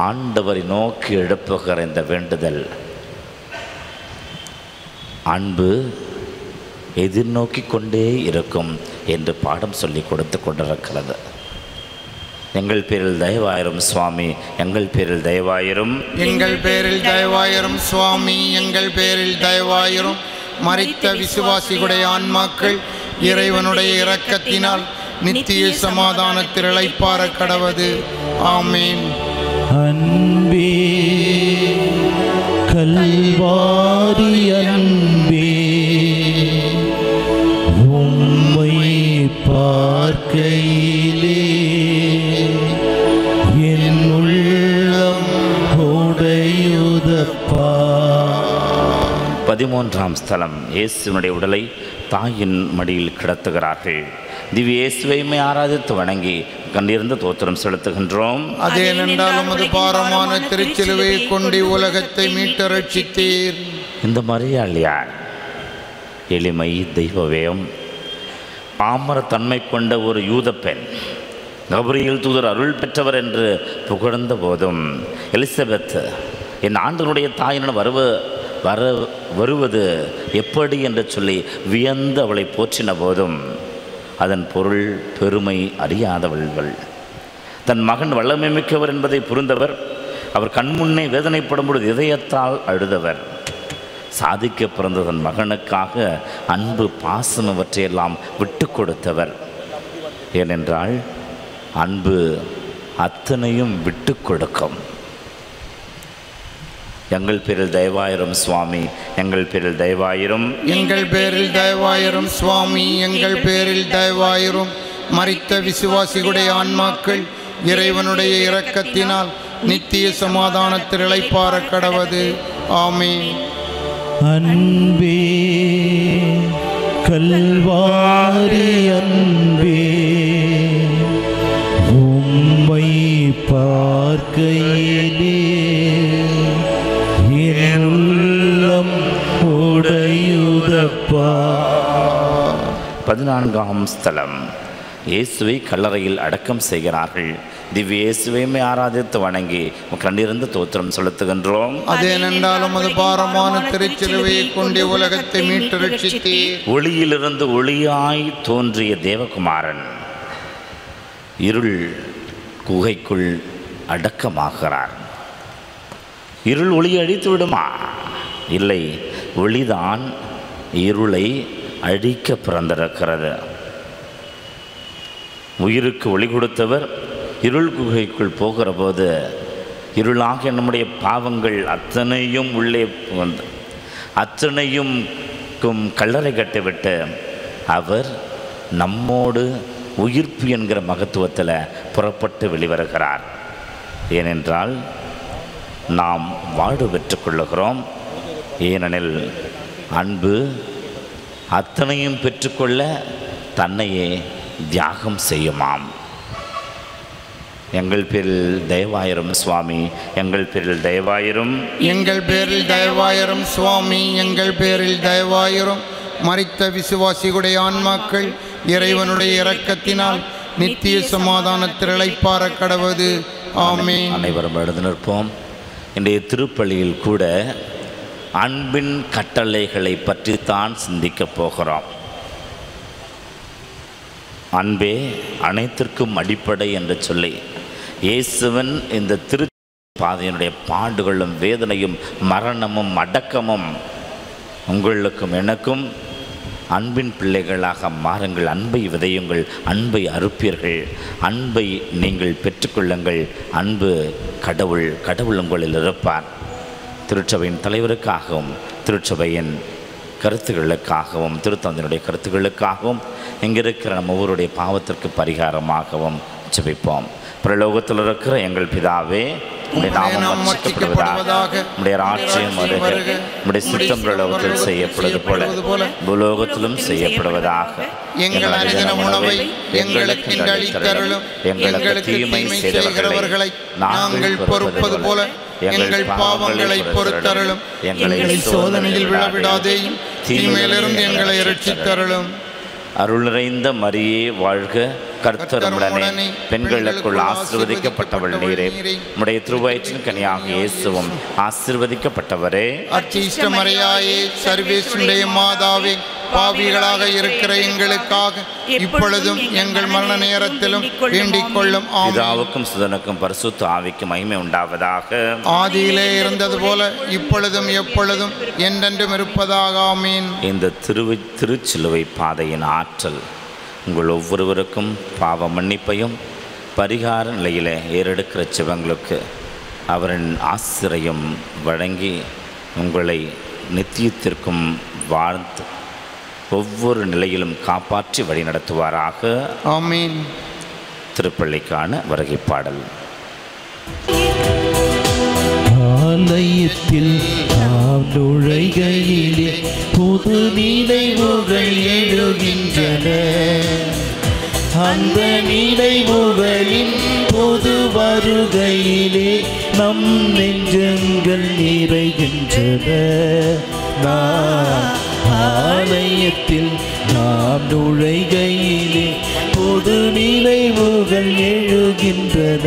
ஆண்டவரை நோக்கி எழுப்புகிற இந்த வேண்டுதல் அன்பு எதிர்நோக்கி கொண்டே இருக்கும் என்று பாடம் சொல்லி கொடுத்து கொண்டிருக்கிறது. எங்கள் பேரில் தயவாயிரும் சுவாமி, எங்கள் பேரில் தயவாயிரும், எங்கள் பேரில் தயவாயிரும் சுவாமி, எங்கள் பேரில் தயவாயிரும். மரித்த விசுவாசிகளுடைய ஆன்மாக்கள் இறைவனுடைய இரக்கத்தினால் நித்திய சமாதானத்தில் இளைப்பாற கடவது. ஆமேன். அன்பே கல்வாரி அன்பே, உம்மை பார்க்கையிலே என் உள்ளம் உடையுதப்பா. 13ஆம் ஸ்தலம். இயேசுவினுடைய உடலை தாயின் மடியில் கிடத்துகிறார்கள். திவ்ய இயேசுவையுமே ஆராதித்து வணங்கி கண்டிருந்த தோத்திரம் செலுத்துகின்றோம். அதேனென்றால் உமது பாரமான திருச்சிலுவை கொண்டு உலகத்தை மீட்டு ரட்சித்தீர். இந்த மரியாளியார் எளிமை, தெய்வவேயம், பாமரத்தன்மை கொண்ட ஒரு யூத பெண். கபிரியேல் தூதர் அருள் பெற்றவர் என்று புகழ்ந்த போதும், எலிசபெத் என் ஆண்டனுடைய தாயினுடன் வருவது எப்படி என்று சொல்லி வியந்து அவளை போற்றின போதும் அதன் பொருள் பெருமை அறியாதவள்கள். தன் மகன் வல்லமை மிக்கவர் என்பதை புரிந்தவர். அவர் கண்முன்னே வேதனைப்படும் பொழுது இதயத்தால் அழுதவர். சாதிக்க பிறந்த தன் மகனுக்காக அன்பு, பாசம் அவற்றையெல்லாம் விட்டு கொடுத்தவர். ஏனென்றால் அன்பு அத்தனையும் விட்டு கொடுக்கும். எங்கள் பேரில் தயவாயிரும் சுவாமி, எங்கள் பேரில் தயவாயிரும், எங்கள் பேரில் தயவாயிரும் சுவாமி, எங்கள் பேரில் தயவாயிரும். மரித்த விசுவாசிகளுடைய ஆன்மாக்கள் இறைவனுடைய இரக்கத்தினால் நித்திய சமாதானத்தில் இளைப்பாற கடவது. ஆமென். அன்பே கல்வாரி அன்பே, உம்மை பார்க்கையிலே என் உள்ளம் உடையுதப்பா. 14ஆம் ஸ்தலம். இயேசுவை கல்லறையில் அடக்கம் செய்கிறார்கள். திவ்ய இயேசுவையுமே ஆராதித்து வணங்கி கண்டிருந்து தோத்திரம் செலுத்துகின்றோம். அதேனென்றால் உமது பாரமான திருச்சிலுவையை கொண்டு உலகத்தை மீட்டு ரட்சித்தீர். ஒளியிலிருந்து ஒளியாய் தோன்றிய தேவகுமாரன் இருள் குகைக்குள் அடக்கமாகிறார். இருள் ஒளியை அழித்து விடுமா? இல்லை, ஒளிதான் இருளை அழிக்க பிறந்திருக்கிறது. உயிருக்கு ஒளி கொடுத்தவர் இருள் குகைக்குள் போகிற போது இருளாக நம்முடைய பாவங்கள் அத்தனையும் உள்ளே வந்து அத்தனையும் கல்லறை கட்டிவிட்டு அவர் நம்மோடு உயிர்ப்பு என்கிற மகத்துவத்தில் புறப்பட்டு வெளிவருகிறார். ஏனென்றால் நாம் வாழ்வு பெற்றுக்கொள்ளுகிறோம். ஏனெனில் அன்பு அத்தனையும் பெற்றுக்கொள்ள தன்னையே தியாகம் செய்யுமாம். எங்கள் பேரில் தயவாயிரும் சுவாமி, எங்கள் பேரில் தயவாயிரும், எங்கள் பேரில் தயவாயிரும் சுவாமி, எங்கள் பேரில் தயவாயிரும். மரித்த விசுவாசிகளுடைய ஆன்மாக்கள் இறைவனுடைய இரக்கத்தினால் நித்திய சமாதானத்தில் இளைப்பாற கடவது. ஆமென். அனைவரும் எழுந்து நிற்போம். இன்றைய திருப்பலியில் கூட அன்பின் கட்டளைகளை பற்றித்தான் சிந்திக்கப் போகிறோம். அன்பே அனைத்திற்கும் அடிப்படை என்று சொல்லி இயேசுவன் இந்த பாதையினுடைய பாடுகளும் வேதனையும் மரணமும் அடக்கமும் உங்களுக்கும் எனக்கும் அன்பின் பிள்ளைகளாக மாறுங்கள். அன்பை விதையுங்கள், அன்பை அறுப்பீர்கள், அன்பை நீங்கள் பெற்றுக்கொள்ளுங்கள். அன்பு கடவுள், கடவுள் உங்களில் இருப்பார். திருச்சபையின் தலைவருக்காகவும் திருச்சபையின் கருத்துக்களுக்காகவும் திருத்தந்தையினுடைய கருத்துக்களுக்காகவும் இங்கே இருக்கிற நம்ம ஒவ்வொருடைய பாவத்திற்கு பரிகாரமாகவும் ஜெபிப்போம். பிரலோகத்தில் இருக்கிற எங்கள் பிதாவே, உம்முடைய நாமம் மகிமைப்படுவதாக, உம்முடைய ராஜ்யம் வருக, உம்முடைய சித்தம் பிரலோகத்தில் செய்யப்படுவது போல பூலோகத்திலும் செய்யப்படுவதாக. எங்கள் அனுதின உணவை எங்களுக்கு இன்று அளித்தருளும். எங்களுக்கு தீமை செய்கிறவர்களை நாங்கள் பொறுப்பது போல எங்கள் பாவங்களை பொறுத்தருளும். எங்களை சோதனையில் விழவிடாதேயும், தீமையிலிருந்து எங்களை இரட்சித்தருளும். அருள் நிறைந்த மரியே வாழ்க, கர்த்தர் உம்முடனே, பெண்களுக்குள் ஆசீர்வதிக்கப்பட்டவள் நீரே, உம்முடைய திருவயிற்றின் கனியாக இயேசுவும் ஆசீர்வதிக்கப்பட்டவரே. அர்ச்சிஷ்ட மரியாயே, சர்வேசுடைய மாதாவே, பாவிகளாக இருக்கிற எங்களுக்காக இப்பொழுதும் எங்கள் மரண நேரத்திலும் வேண்டிக் கொள்ளும். பிதாவுக்கும் சுதனுக்கும் பரிசுத்த ஆவிக்கும் மகிமை உண்டாவதாக. ஆதியிலே இருந்தது போல இப்பொழுதும் எப்பொழுதும் என்றென்றும் இருப்பதாக. ஆமீன். இந்த திருச்சிலுவை பாதையின் ஆற்றல் உங்கள் ஒவ்வொருவருக்கும் பாவ மன்னிப்பையும் பரிகார நிலையில் ஏறெடுக்கிற சிவங்களுக்கு அவரின் ஆசிரியம் வழங்கி உங்களை நித்தியத்திற்கும் வாழ்ந்து ஒவ்வொரு நிலையிலும் காப்பாற்றி வழி நடத்துவாராக. ஆமீன். திருப்பள்ளிக்கான வருகை பாடல். ஆலயத்தில் நாம் நுழைகையிலே புது நினைவுகள் எழுகின்றன. அந்த நினைவுகளின் புது வருகையிலே நம் நெஞ்சங்கள் நிறைகின்றன. ஆலயத்தில் நாம் நுழைகையிலே புது நினைவுகள் எழுகின்றன.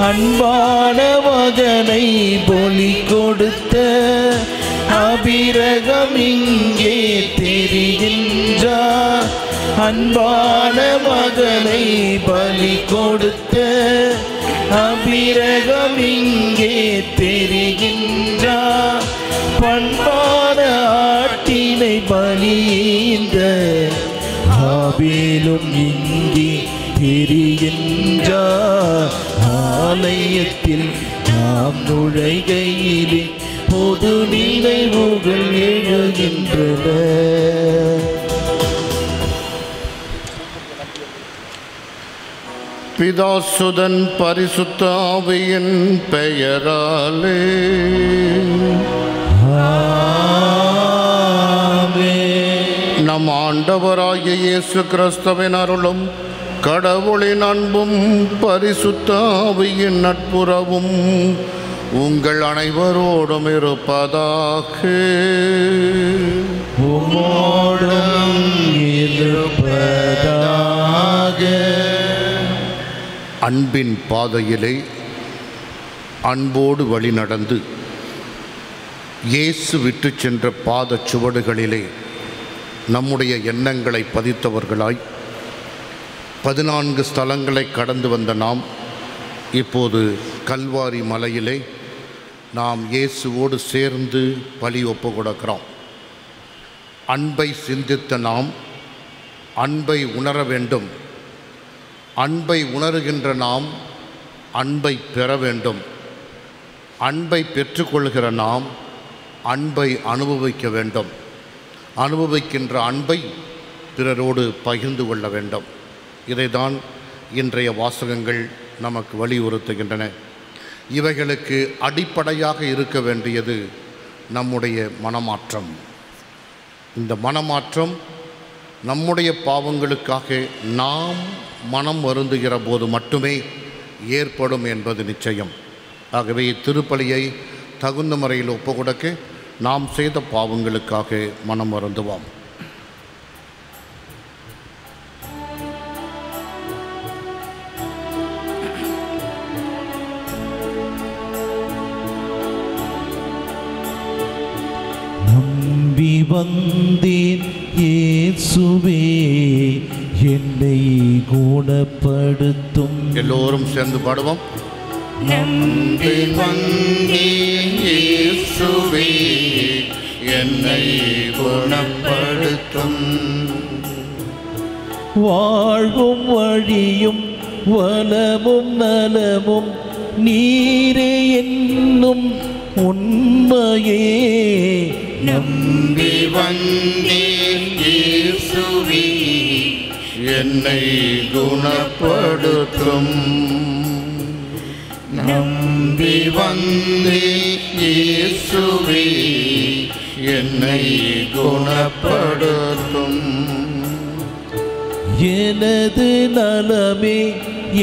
அன்பான மகனை பலி கொடுத்த ஆபிரகாம் இங்கே தெரிகின்றார். அன்பான மகனை பலி கொடுத்த ஆபிரகாம் இங்கே தெரிகின்றார். பண்பான ஆட்டினை பலியீந்த ஆபேலும் இங்கே தெரிகின்றார். ஆலயத்தில் நாம் நுழைகையிலே பொது நினைவுகள் எழுகின்றன. பிதாசுதன் பரிசுத்த ஆவியின் பெயராலே நம் ஆண்டவராகிய இயேசு கிறிஸ்துவின் அருளும் கடவுளின் அன்பும் பரிசுத்த ஆவியின் நட்புறவும் உங்கள் அனைவரோடும் இருப்பதாக. உம்மோடும் இருப்பதாக. அன்பின் பாதையிலே அன்போடு வழி நடந்து இயேசு விட்டு சென்ற பாத சுவடுகளிலே நம்முடைய எண்ணங்களை பதித்தவர்களாய் 14 ஸ்தலங்களை கடந்து வந்த நாம் இப்போது கல்வாரி மலையிலே நாம் இயேசுவோடு சேர்ந்து பலி ஒப்பு கொடுக்கிறோம். அன்பை சிந்தித்த நாம் அன்பை உணர வேண்டும். அன்பை உணர்கின்ற நாம் அன்பை பெற வேண்டும். அன்பை பெற்றுக்கொள்கிற நாம் அன்பை அனுபவிக்க வேண்டும். அனுபவிக்கின்ற அன்பை பிறரோடு பகிர்ந்து கொள்ள வேண்டும். இதைதான் இன்றைய வாசகங்கள் நமக்கு வலியுறுத்துகின்றன. இவைகளுக்கு அடிப்படையாக இருக்க வேண்டியது நம்முடைய மனமாற்றம். இந்த மனமாற்றம் நம்முடைய பாவங்களுக்காக நாம் மனம் வருந்துகிற போது மட்டுமே ஏற்படும் என்பது நிச்சயம். ஆகவே திருப்பலியை தகுந்த முறையில் ஒப்புக்கொடுக்க நாம் செய்த பாவங்களுக்காக மனம் வருந்துவோம். நம்பி வந்தேன் இயேசுவே என்னை குணப்படுத்தும். எல்லோரும் சேர்ந்து பாடுவோம். நம்பி வந்தேன் இயேசுவே என்னை குணப்படுத்தும். வாழ்வும் வழியும் வளமும் நலமும் நீரே என்னும் உண்மையே. நம்பி வந்தேன் இயேசுவே என்னை குணப்படுத்தும். நம்பி வந்தேன் இயேசுவே, என்னை குணப்படுத்தும். எனது நலமே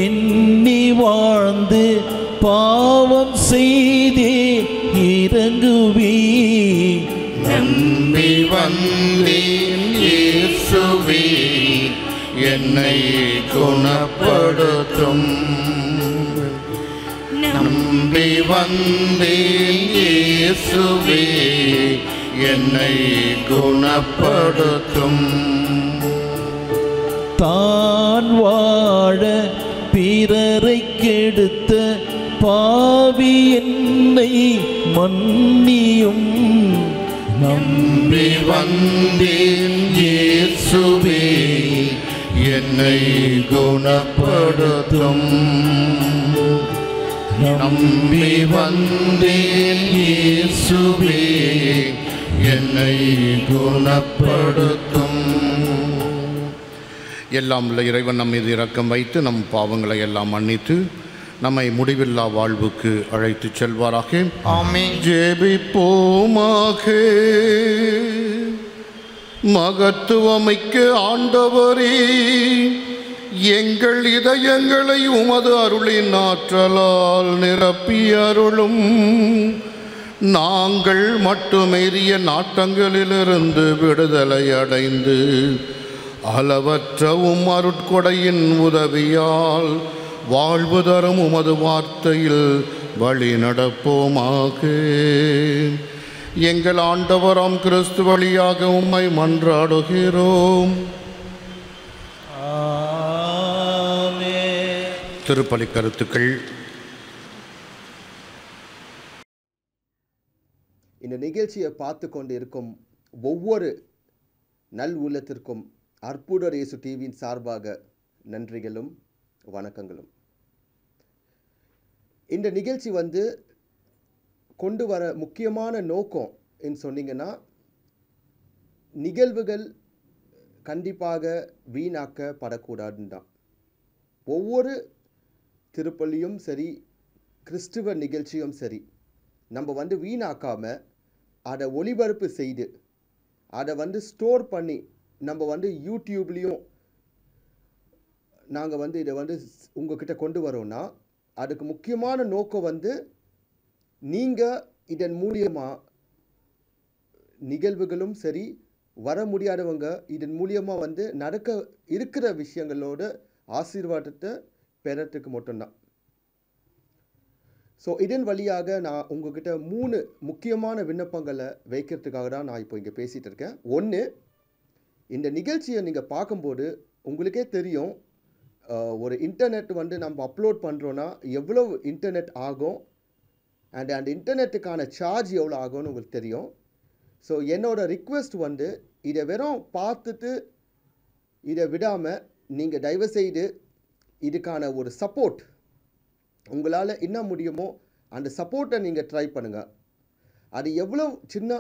எண்ணி வாழ்ந்து பாவம் செய்தே இறங்குவே. நம்பி வந்தேன் இயேசுவே, என்னை குணப்படுத்தும். நம்பி வந்தேன் இயேசுவே, என்னை குணப்படுத்தும். தான் வாழ பிறரை கெடுத்த பாவி என்னை மன்னியும். நம்பி வந்தேன் இயேசுவே, என்னை குணப்படுத்தும். நம்பி வந்தேன் இயேசுவே, என்னை குணப்படுத்தும். எல்லாம் உள்ள இறைவன் நம் மீது இரக்கம் வைத்து நம் பாவங்களை எல்லாம் மன்னித்து நம்மை முடிவில்லா வாழ்வுக்கு அழைத்து செல்வாராக. ஆமென். ஜெபிப்போமாக. மகத்துவமிக்க ஆண்டவரே, எங்கள் இதயங்களை உமது அருளின் ஆற்றலால் நிரப்பி அருளும். நாங்கள் மட்டுமேறிய நாட்டங்களிலிருந்து விடுதலை அடைந்து அளவற்ற உம் அருட்கொடையின் உதவியால் வாழ்வு தரும் உமது வார்த்தையில் வழி நடப்போமாக. எங்கள் ஆண்டவராம் கிறிஸ்து வழியாக உம்மை மன்றாடுகிறோம். திருப்பலி கருத்துக்கள். இந்த நிகழ்ச்சியை பார்த்து கொண்டு இருக்கும் ஒவ்வொரு நல் உள்ளத்திற்கும் அற்புதர் இயேசு டிவியின் சார்பாக நன்றிகளும் வணக்கங்களும். இந்த நிகழ்ச்சி கொண்டு வர முக்கியமான நோக்கம் என்று சொன்னீங்கன்னா, நிகழ்வுகள் கண்டிப்பாக வீணாக்கப்படக்கூடாதுன்னு தான். ஒவ்வொரு திருப்பலியும் சரி, கிறிஸ்துவ நிகழ்ச்சியும் சரி, நம்ம வீணாக்காமல் அதை ஒளிபரப்பு செய்து அதை ஸ்டோர் பண்ணி நம்ம யூடியூப்லேயும் நாங்கள் இதை உங்ககிட்ட கொண்டு வரோன்னா, அதுக்கு முக்கியமான நோக்கம் நீங்கள் இதன் மூலியமாக நிகழ்வுகளும் சரி, வர முடியாதவங்க இதன் மூலியமாக நடக்க இருக்கிற விஷயங்களோட ஆசீர்வாதத்தை பெறத்துக்கு மட்டும்தான். ஸோ இதன் வழியாக நான் உங்ககிட்ட 3 முக்கியமான விண்ணப்பங்களை வைக்கிறதுக்காக தான் நான் இப்போ இங்கே பேசிகிட்டு இருக்கேன். ஒன்று, இந்த நிகழ்ச்சியை நீங்கள் பார்க்கும்போது உங்களுக்கே தெரியும், ஒரு இன்டர்நெட் நம்ம அப்லோட் பண்ணுறோன்னா எவ்வளோ இன்டர்நெட் ஆகும், அந்த இன்டர்நெட்டுக்கான சார்ஜ் எவ்வளோ ஆகும்னு உங்களுக்கு தெரியும். ஸோ என்னோடய ரிக்வெஸ்ட் இதை வெறும் பார்த்துட்டு இதை விடாமல் நீங்கள் தயவுசெய்து இதுக்கான ஒரு சப்போர்ட் உங்களால் என்ன முடியுமோ அந்த சப்போர்ட்டை நீங்கள் ட்ரை பண்ணுங்கள். அது எவ்வளோ சின்ன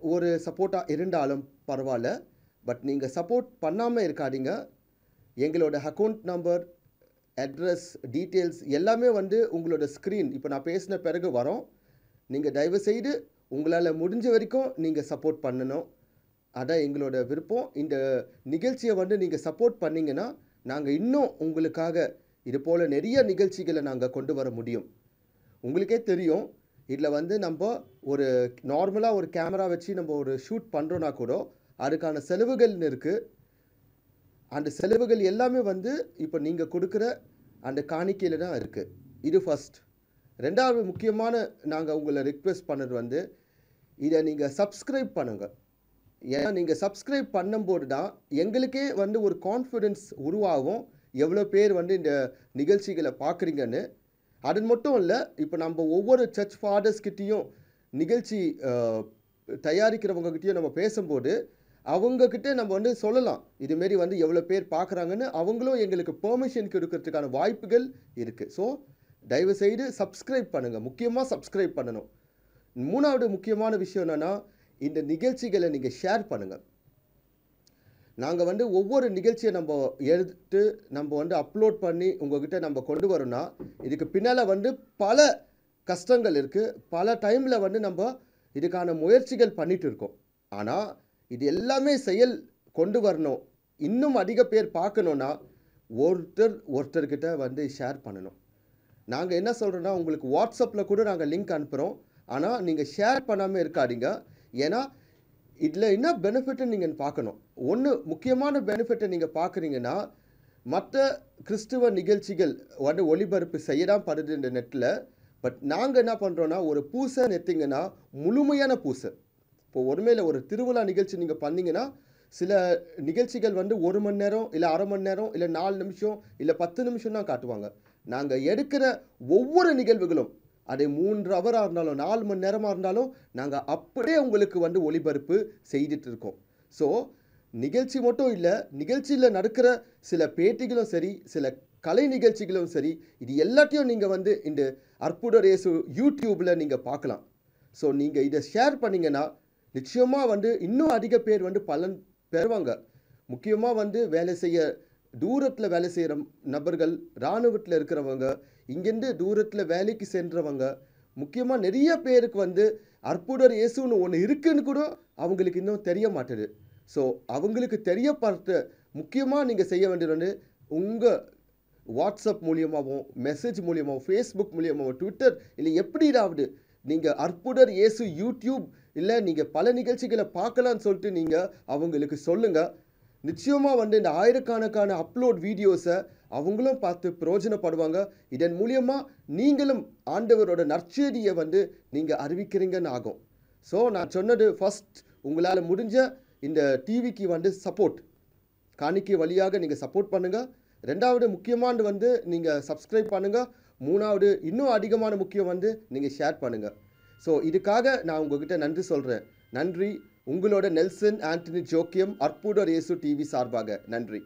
ஒரு சப்போர்ட்டாக இருந்தாலும் பரவாயில்ல, பட் நீங்கள் சப்போர்ட் பண்ணாமல் இருக்காதீங்க. எங்களோட அக்கௌண்ட் நம்பர், அட்ரஸ், டீட்டெயில்ஸ் எல்லாமே உங்களோட ஸ்க்ரீன் இப்போ நான் பேசின பிறகு வரோம். நீங்கள் தயவுசெய்து உங்களால் முடிஞ்ச வரைக்கும் நீங்கள் சப்போர்ட் பண்ணணும். அதான் எங்களோட விருப்பம். இந்த நிகழ்ச்சியை நீங்கள் சப்போர்ட் பண்ணிங்கன்னா நாங்கள் இன்னும் உங்களுக்காக இது போல் நிறைய நிகழ்ச்சிகளை நாங்கள் கொண்டு வர முடியும். உங்களுக்கே தெரியும், இதில் நம்ம ஒரு நார்மலாக ஒரு கேமரா வச்சு நம்ம ஒரு ஷூட் பண்ணுறோன்னா கூட அதுக்கான செலவுகள்னு இருக்குது. அந்த செலவுகள் எல்லாமே இப்போ நீங்கள் கொடுக்குற அந்த காணிக்கையில் தான் இருக்குது. இது ஃபஸ்ட். ரெண்டாவது முக்கியமான நாங்கள் உங்களை ரிக்வெஸ்ட் பண்ணது இதை நீங்கள் சப்ஸ்கிரைப் பண்ணுங்கள். ஏன்னா நீங்கள் சப்ஸ்கிரைப் பண்ணும்போது தான் எங்களுக்கே ஒரு கான்ஃபிடென்ஸ் உருவாகும், எவ்வளோ பேர் இந்த நிகழ்ச்சிகளை பார்க்குறீங்கன்னு. அது மட்டும் இல்லை, இப்போ நம்ம ஒவ்வொரு சர்ச் ஃபாதர்ஸ்கிட்டையும் நிகழ்ச்சி தயாரிக்கிறவங்ககிட்டையும் நம்ம பேசும்போது அவங்கக்கிட்ட நம்ம சொல்லலாம், இதுமாரி எவ்வளோ பேர் பார்க்குறாங்கன்னு. அவங்களும் எங்களுக்கு பெர்மிஷன் கொடுக்கறதுக்கான வாய்ப்புகள் இருக்குது. ஸோ தயவுசெய்து சப்ஸ்கிரைப் பண்ணுங்கள். முக்கியமாக சப்ஸ்கிரைப் பண்ணணும். மூணாவது முக்கியமான விஷயம் என்னென்னா, இந்த நிகழ்ச்சிகளை நீங்கள் ஷேர் பண்ணுங்கள். நாங்கள் வந்து ஒவ்வொரு நிகழ்ச்சியை நம்ம எடுத்து நம்ம வந்து அப்லோட் பண்ணி உங்ககிட்ட நம்ம கொண்டு வரோம்னா இதுக்கு பின்னால் வந்து பல கஷ்டங்கள் இருக்குது. பல டைமில் வந்து நம்ம இதுக்கான முயற்சிகள் பண்ணிட்டு இருக்கோம். ஆனால் இது எல்லாமே செயல் கொண்டு வரணும், இன்னும் அதிக பேர் பார்க்கணுன்னா ஒருத்தர்கிட்ட வந்து ஷேர் பண்ணணும். நாங்கள் என்ன சொல்கிறோன்னா, உங்களுக்கு வாட்ஸ்அப்பில் கூட நாங்கள் லிங்க் அனுப்புகிறோம், ஆனால் நீங்கள் ஷேர் பண்ணாமல் இருக்காதீங்க. ஏன்னா இதில் என்ன பெனிஃபிட்டுன்னு நீங்கள் பார்க்கணும். ஒன்று முக்கியமான பெனிஃபிட்டை நீங்கள் பார்க்குறீங்கன்னா, மற்ற கிறிஸ்துவ நிகழ்ச்சிகள் வந்து ஒளிபரப்பு செய்யதான் படுது இந்த நெட்டில். பட் நாங்கள் என்ன பண்ணுறோன்னா, ஒரு பூசை நெத்திங்கன்னா முழுமையான பூசை. இப்போ ஒருமையில் ஒரு திருவிழா நிகழ்ச்சி நீங்கள் பண்ணிங்கன்னா சில நிகழ்ச்சிகள் வந்து 1 மணி நேரம் இல்லை அரை மணி நேரம் இல்லை 4 நிமிஷம் இல்லை 10 நிமிஷம் தான் காட்டுவாங்க. நாங்கள் எடுக்கிற ஒவ்வொரு நிகழ்வுகளும் அது 3 ஹவராக இருந்தாலும் 4 மணி நேரமாக இருந்தாலும் நாங்கள் அப்படியே உங்களுக்கு வந்து ஒளிபரப்பு செய்துட்டு இருக்கோம். ஸோ நிகழ்ச்சி மட்டும் இல்லை, நிகழ்ச்சியில் நடக்கிற சில பேட்டிகளும் சரி, சில கலை நிகழ்ச்சிகளும் சரி, இது எல்லாத்தையும் நீங்கள் வந்து இந்த அற்புதர் இயேசு யூடியூப்பில் நீங்கள் பார்க்கலாம். ஸோ நீங்கள் இதை ஷேர் பண்ணிங்கன்னா நிச்சயமாக வந்து இன்னும் அதிக பேர் வந்து பலன் பெறுவாங்க. முக்கியமாக வந்து தூரத்தில் வேலை செய்கிற நபர்கள், இராணுவத்தில் இருக்கிறவங்க, இங்கேருந்து தூரத்தில் வேலைக்கு சென்றவங்க, முக்கியமாக நிறைய பேருக்கு வந்து அற்புதர் இயேசுன்னு ஒன்று இருக்குன்னு கூட அவங்களுக்கு இன்னும் தெரிய மாட்டுது. ஸோ அவங்களுக்கு தெரியப்படுத்த முக்கியமாக நீங்கள் செய்ய வேண்டியது வந்து உங்கள் வாட்ஸ்அப் மூலியமாகவும் மெசேஜ் மூலியமாகவும் ஃபேஸ்புக் மூலியமாகவும் ட்விட்டர் இல்லை எப்படியாவது நீங்கள் அற்புதர் இயேசு யூடியூப் இல்லை நீங்கள் பல நிகழ்ச்சிகளை பார்க்கலான்னு சொல்லிட்டு நீங்கள் அவங்களுக்கு சொல்லுங்கள். நிச்சயமாக வந்து இந்த ஆயிரக்கணக்கான அப்லோட் வீடியோஸை அவங்களும் பார்த்து பிரயோஜனப்படுவாங்க. இதன் மூலியமாக நீங்களும் ஆண்டவரோட நற்செய்தியை வந்து நீங்கள் அறிவிக்கிறீங்கன்னு ஆகும். ஸோ நான் சொன்னது ஃபஸ்ட், உங்களால் முடிஞ்ச இந்த டிவிக்கு வந்து காணிக்கை வழியாக நீங்கள் சப்போர்ட் பண்ணுங்கள். 2வது முக்கியமானது வந்து நீங்கள் சப்ஸ்கிரைப் பண்ணுங்கள். 3வது இன்னும் அதிகமான முக்கியம் வந்து நீங்கள் ஷேர் பண்ணுங்கள். ஸோ இதுக்காக நான் உங்ககிட்ட நன்றி சொல்கிறேன். நன்றி. உங்களோட நெல்சன் ஆண்டனி ஜோக்கியம், அற்புதர் இயேசு டிவி சார்பாக நன்றி.